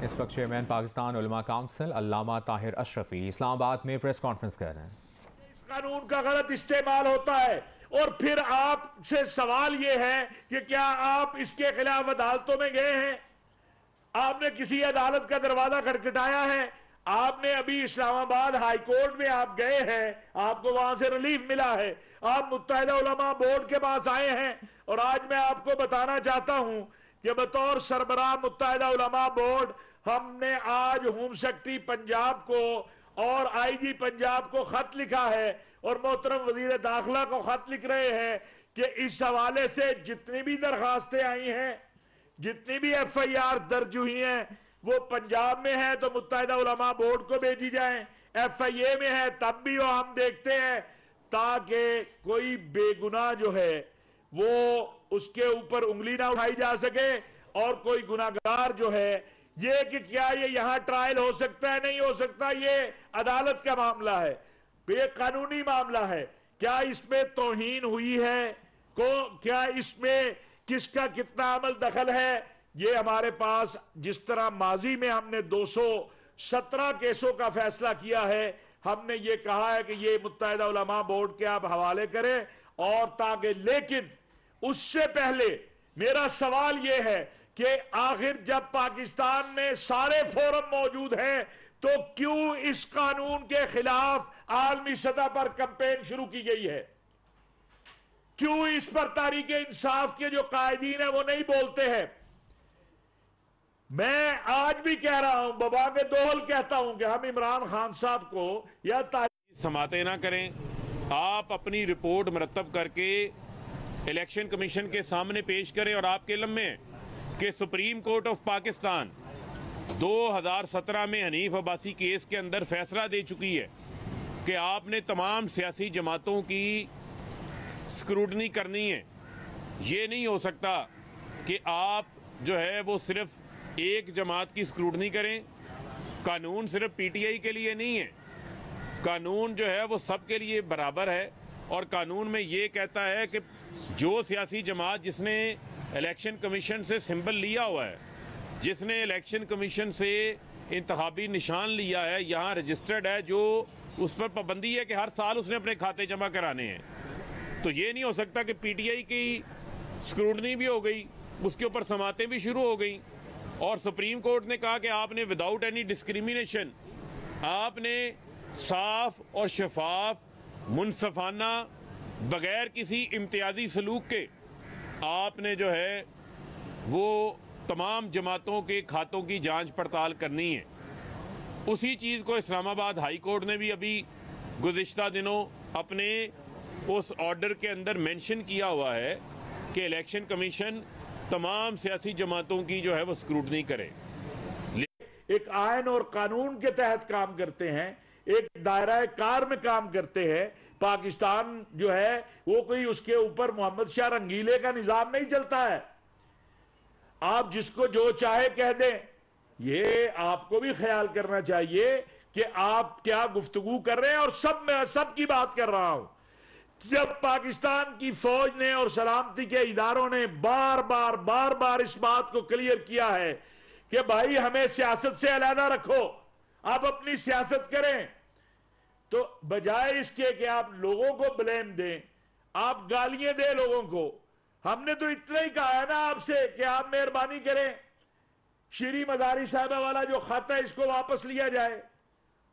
इस वक्त चेयरमैन पाकिस्तान उलमा काउंसिल अल्लामा ताहिर अशरफी इस्लामाबाद में प्रेस कॉन्फ्रेंस कर रहे हैं। इस कानून का गलत इस्तेमाल होता है और फिर आपसे सवाल यह है कि क्या आप इसके खिलाफ अदालतों में गए हैं? आपने किसी अदालत का दरवाजा खटखटाया है? आपने अभी इस्लामाबाद हाई कोर्ट में आप गए हैं, आपको वहां से रिलीफ मिला है, आप मुत्तहिदा उलमा बोर्ड के पास आए हैं और आज मैं आपको बताना चाहता हूं कि बतौर सरबराह मुत्तहिदा उलमा बोर्ड हमने आज होम सेक्रेटरी पंजाब को और आईजी पंजाब को खत लिखा है और मोहतरम वजीर दाखिला को खत लिख रहे हैं कि इस हवाले से जितनी भी दरखास्तें आई हैं, जितनी भी FIR दर्ज हुई हैं, वो पंजाब में है तो मुत्तहिदा उलमा बोर्ड को भेजी जाएं, FIA में है तब भी वो हम देखते हैं, ताकि कोई बेगुनाह जो है वो उसके ऊपर उंगली ना उठाई जा सके और कोई गुनाहगार जो है ये कि क्या ये यहां ट्रायल हो सकता है, नहीं हो सकता, ये अदालत का मामला है, ये कानूनी मामला है। क्या इसमें तौहीन हुई है, क्या इसमें किसका कितना अमल दखल है, ये हमारे पास जिस तरह माजी में हमने 217 केसों का फैसला किया है, हमने ये कहा है कि ये मुत्तहिदा उलमा बोर्ड के आप हवाले करें और ताकि, लेकिन उससे पहले मेरा सवाल यह है कि आखिर जब पाकिस्तान में सारे फोरम मौजूद हैं तो क्यों इस कानून के खिलाफ आलमी सतह पर कैंपेन शुरू की गई है? क्यों इस पर तहरीक इंसाफ के जो कायदीन है वो नहीं बोलते हैं? मैं आज भी कह रहा हूं, बबा के दोहल कहता हूं कि हम इमरान खान साहब को या समाते ना करें। आप अपनी रिपोर्ट मरतब करके इलेक्शन कमीशन के सामने पेश करें और आपके इल्म में कि सुप्रीम कोर्ट ऑफ पाकिस्तान 2017 में हनीफ अब्बासी केस के अंदर फैसला दे चुकी है कि आपने तमाम सियासी जमातों की स्क्रूटनी करनी है। ये नहीं हो सकता कि आप जो है वो सिर्फ एक जमात की स्क्रूटनी करें। कानून सिर्फ PTI के लिए नहीं है, कानून जो है वो सब के लिए बराबर है और कानून में ये कहता है कि जो सियासी जमात जिसने इलेक्शन कमीशन से सिंबल लिया हुआ है, जिसने इलेक्शन कमीशन से इंतखाबी निशान लिया है, यहाँ रजिस्टर्ड है, जो उस पर पाबंदी है कि हर साल उसने अपने खाते जमा कराने हैं, तो ये नहीं हो सकता कि PTI की स्क्रूटनी भी हो गई, उसके ऊपर समातें भी शुरू हो गई और सुप्रीम कोर्ट ने कहा कि आपने विदाउट एनी डिस्क्रिमिनेशन, आपने साफ और शफाफ, मुनसफाना, बगैर किसी इम्तियाजी सलूक के आपने जो है वो तमाम जमातों के खातों की जांच पड़ताल करनी है। उसी चीज़ को इस्लामाबाद हाई कोर्ट ने भी अभी गुज़िश्ता दिनों अपने उस ऑर्डर के अंदर मेंशन किया हुआ है कि इलेक्शन कमीशन तमाम सियासी जमातों की जो है वो स्क्रूटनी करे। एक आयन और कानून के तहत काम करते हैं, एक दायरा कार में काम करते हैं। पाकिस्तान जो है वो कोई उसके ऊपर मोहम्मद शाह रंगीले का निजाम नहीं चलता है, आप जिसको जो चाहे कह दें। ये आपको भी ख्याल करना चाहिए कि आप क्या गुफ्तगू कर रहे हैं और सब की बात कर रहा हूं। जब पाकिस्तान की फौज ने और सलामती के इदारों ने बार बार इस बात को क्लियर किया है कि भाई हमें सियासत से अलहदा रखो, आप अपनी सियासत करें, तो बजाय इसके कि आप लोगों को ब्लेम दें, आप गालियां दें लोगों को, हमने तो इतना ही कहा है ना आपसे कि आप मेहरबानी करें, श्री मदारी साहबा वाला जो खत है इसको वापस लिया जाए।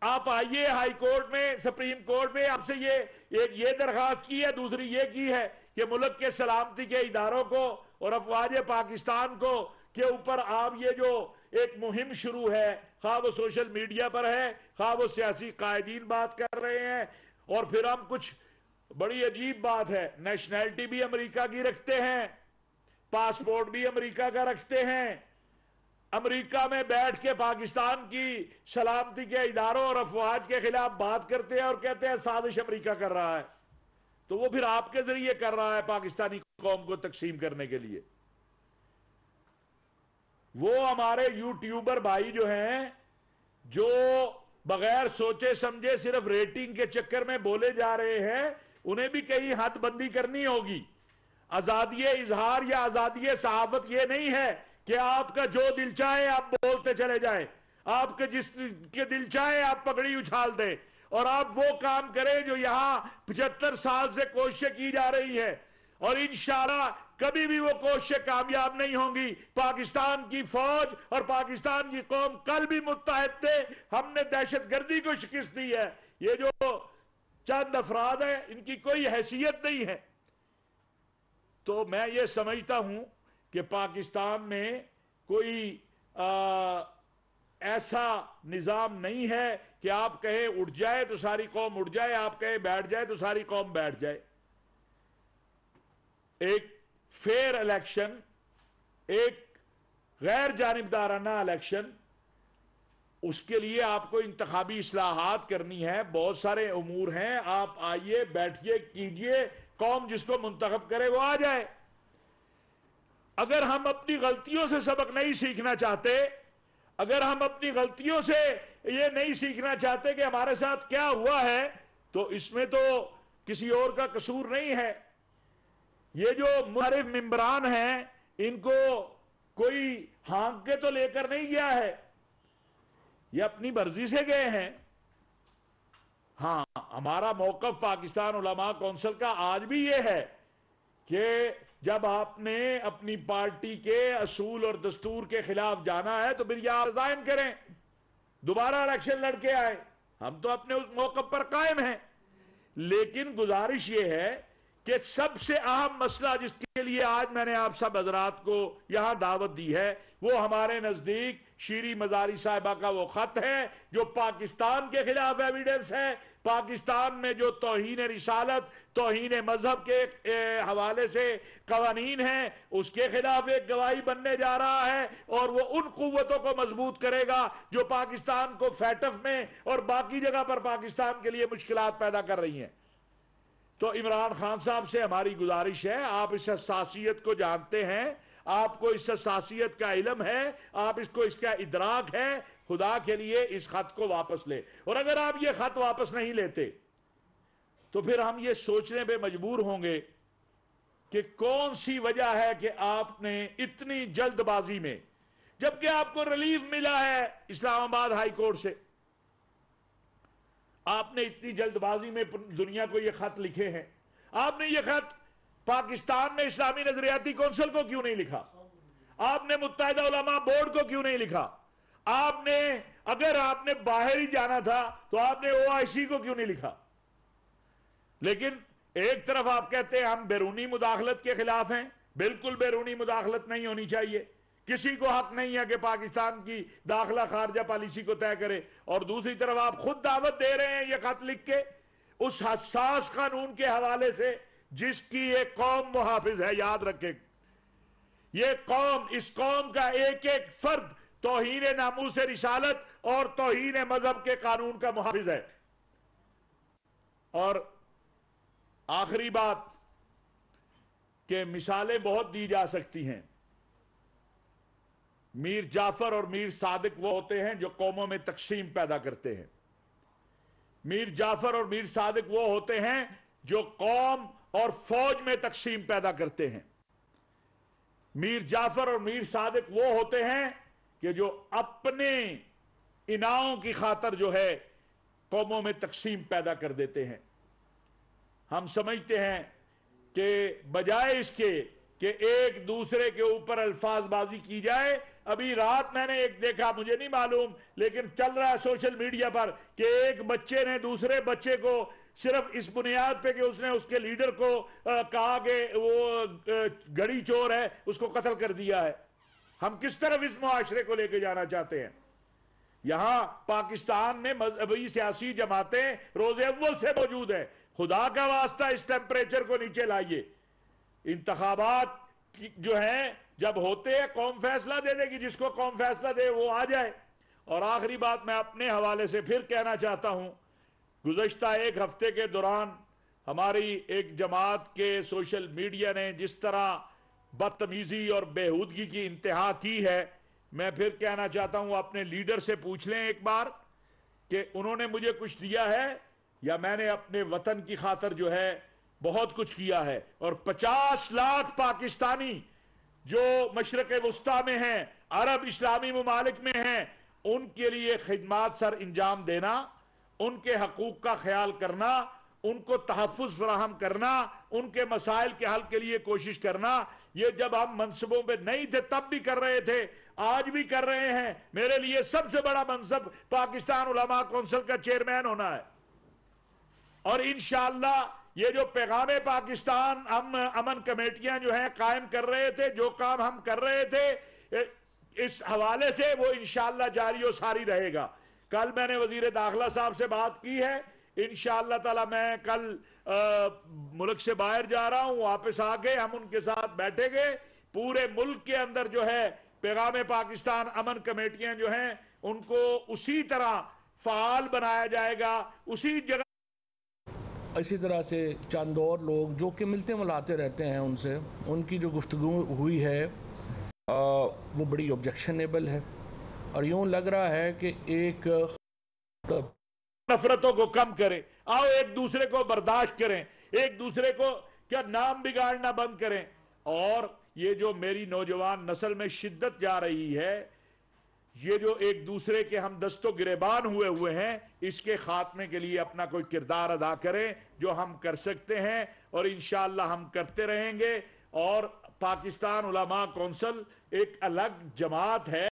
आप आइए हाई कोर्ट में, सुप्रीम कोर्ट में, आपसे ये दरखास्त की है, दूसरी ये की है कि मुल्क के सलामती के इदारों को और अफवाज पाकिस्तान को के ऊपर आप ये जो एक मुहिम शुरू है, खा वो सोशल मीडिया पर है, खा वो सियासी कायदीन बात कर रहे हैं, और फिर हम कुछ बड़ी अजीब बात है, नेशनैलिटी भी अमेरिका की रखते हैं, पासपोर्ट भी अमेरिका का रखते हैं, अमेरिका में बैठ के पाकिस्तान की सलामती के इदारों और अफवाज के खिलाफ बात करते हैं और कहते हैं साजिश अमेरिका कर रहा है, तो वो फिर आपके जरिए कर रहा है पाकिस्तानी कौम को तकसीम करने के लिए। वो हमारे यूट्यूबर भाई जो हैं, जो बगैर सोचे समझे सिर्फ रेटिंग के चक्कर में बोले जा रहे हैं, उन्हें भी कहीं हदबंदी करनी होगी। आजादी इजहार या आजादी सहाफत ये नहीं है कि आपका जो दिल चाहे आप बोलते चले जाए, आपके जिस के दिल चाहे आप पगड़ी उछाल दें, और आप वो काम करें जो यहां 75 साल से कोशिशें की जा रही है, और इंशाअल्लाह कभी भी वो कोशिशें कामयाब नहीं होंगी। पाकिस्तान की फौज और पाकिस्तान की कौम कल भी मुत्तहद थे, हमने दहशतगर्दी को शिकस्त दी है। ये जो चंद अफराद है इनकी कोई हैसियत नहीं है। तो मैं ये समझता हूं कि पाकिस्तान में कोई ऐसा निजाम नहीं है कि आप कहें उठ जाए तो सारी कौम उठ जाए, आप कहें बैठ जाए तो सारी कौम बैठ जाए। एक फेयर इलेक्शन, एक गैर जानिबदाराना इलेक्शन, उसके लिए आपको इंतखाबी इस्लाहात करनी है। बहुत सारे उमूर हैं, आप आइए, बैठिए, कीजिए, कौम जिसको मुंतखब करे वो आ जाए। अगर हम अपनी गलतियों से सबक नहीं सीखना चाहते, अगर हम अपनी गलतियों से ये नहीं सीखना चाहते कि हमारे साथ क्या हुआ है, तो इसमें तो किसी और का कसूर नहीं है। ये जो मुखालिफ मेंबरान हैं, इनको कोई हाँक के तो लेकर नहीं गया है, ये अपनी मर्जी से गए हैं। हां, हमारा मौकफ पाकिस्तान उलमा कौंसिल का आज भी ये है कि जब आपने अपनी पार्टी के असूल और दस्तूर के खिलाफ जाना है तो फिर या रिजाइन करें, दोबारा इलेक्शन लड़के आए। हम तो अपने उस मौकफ पर कायम हैं, लेकिन गुजारिश ये है कि सबसे अहम मसला जिसके लिए आज मैंने आप सब हजरात को यहां दावत दी है, वो हमारे नजदीक शीरी मजारी साहिबा का वो खत है जो पाकिस्तान के खिलाफ एविडेंस है। पाकिस्तान में जो तौहीन रिसालत, तौहीन मजहब के हवाले से कवानीन हैं, उसके खिलाफ एक गवाही बनने जा रहा है, और वो उन कुव्वतों को मजबूत करेगा जो पाकिस्तान को फैटफ में और बाकी जगह पर पाकिस्तान के लिए मुश्किलात पैदा कर रही हैं। तो इमरान खान साहब से हमारी गुजारिश है, आप इस हसासियत को जानते हैं, आपको इस हसासियत का इल्म है, आप इसको इसका इदराक है, खुदा के लिए इस खत को वापस ले। और अगर आप ये खत वापस नहीं लेते तो फिर हम ये सोचने पे मजबूर होंगे कि कौन सी वजह है कि आपने इतनी जल्दबाजी में, जबकि आपको रिलीफ मिला है इस्लामाबाद हाई कोर्ट से, आपने इतनी जल्दबाजी में दुनिया को यह खत लिखे हैं। आपने यह खत पाकिस्तान में इस्लामी नजरियाती कौंसिल को क्यों नहीं लिखा? आपने मुत्तहिदा उलमा बोर्ड को क्यों नहीं लिखा? आपने, अगर आपने बाहर ही जाना था तो आपने ओआईसी को क्यों नहीं लिखा? लेकिन एक तरफ आप कहते हैं हम बैरूनी मुदाखलत के खिलाफ हैं, बिल्कुल बैरूनी मुदाखलत नहीं होनी चाहिए, किसी को हक नहीं है कि पाकिस्तान की दाखिला खारजा पॉलिसी को तय करे, और दूसरी तरफ आप खुद दावत दे रहे हैं ये खत लिख के उस हसास कानून के हवाले से जिसकी एक कौम मुहाफिज है। याद रखें, ये कौम, इस कौम का एक एक फर्द तौहीन नामूस रिसालत और तौहीन मजहब के कानून का मुहाफिज है। और आखिरी बात कि मिसालें बहुत दी जा सकती हैं। मीर जाफर और मीर सादिक वो होते हैं जो कौमों में तकसीम पैदा करते हैं। मीर जाफर और मीर सादिक वो होते हैं जो कौम और फौज में तकसीम पैदा करते हैं। मीर जाफर और मीर सादिक वो होते हैं कि जो अपने इनामों की खातर जो है कौमों में तकसीम पैदा कर देते हैं। हम समझते हैं कि बजाय इसके कि एक दूसरे के ऊपर अल्फाजबाजी की जाए, अभी रात मैंने एक देखा, मुझे नहीं मालूम लेकिन चल रहा है सोशल मीडिया पर, कि एक बच्चे ने दूसरे बच्चे को सिर्फ इस बुनियाद पे कि उसने उसके लीडर को कहा कि वो घड़ी चोर है, उसको कत्ल कर दिया है। हम किस तरफ इस मुआशरे को लेके जाना चाहते हैं? यहां पाकिस्तान में मजहबी सियासी जमातें रोजे अव्वल से मौजूद है। खुदा का वास्ता इस टेम्परेचर को नीचे लाइए। इंतखाबात जो हैं जब होते हैं कौम फैसला दे देगी, जिसको कौम फैसला दे वो आ जाए। और आखिरी बात मैं अपने हवाले से फिर कहना चाहता हूं, गुज़श्ता एक हफ्ते के दौरान हमारी एक जमात के सोशल मीडिया ने जिस तरह बदतमीजी और बेहूदगी की इंतहा की है, मैं फिर कहना चाहता हूं अपने लीडर से पूछ लें एक बार कि उन्होंने मुझे कुछ दिया है या मैंने अपने वतन की खातर जो है बहुत कुछ किया है। और 50 लाख पाकिस्तानी जो मशरक़ वस्ता में हैं, अरब इस्लामी ममालिक में हैं, उनके लिए खिदमात सर अंजाम देना, उनके हकूक का ख्याल करना, उनको तहफ़्फ़ुज़ फराहम करना, उनके मसाइल के हल के लिए कोशिश करना। ये जब हम मनसबों पे नहीं थे तब भी कर रहे थे, आज भी कर रहे हैं। मेरे लिए सबसे बड़ा मनसब पाकिस्तान उलमा कौंसिल का चेयरमैन होना है। और इंशाअल्लाह ये जो पैगाम पाकिस्तान हम अमन कमेटियां जो हैं कायम कर रहे थे, जो काम हम कर रहे थे, इस हवाले से वो इंशाअल्लाह जारी और सारी रहेगा। कल मैंने वजीर दाखिला साहब से बात की है, इंशाअल्लाह ताला मैं कल मुल्क से बाहर जा रहा हूं, वापस आके हम उनके साथ बैठेंगे। पूरे मुल्क के अंदर जो है पैगाम पाकिस्तान अमन कमेटियां जो हैं उनको उसी तरह फाल बनाया जाएगा, उसी जगह। इसी तरह से चंद और लोग जो कि मिलते मिलाते रहते हैं, उनसे उनकी जो गुफ्तगू हुई है वो बड़ी ऑब्जेक्शनेबल है। और यूँ लग रहा है कि एक नफरतों को कम करें, आओ एक दूसरे को बर्दाश्त करें, एक दूसरे को क्या नाम बिगाड़ना बंद करें। और ये जो मेरी नौजवान नस्ल में शिद्दत जा रही है, ये जो एक दूसरे के हम दस्तों गिरेबान हुए हैं, इसके खात्मे के लिए अपना कोई किरदार अदा करें जो हम कर सकते हैं, और इंशाअल्लाह हम करते रहेंगे। और पाकिस्तान उलमा कौंसिल एक अलग जमात है।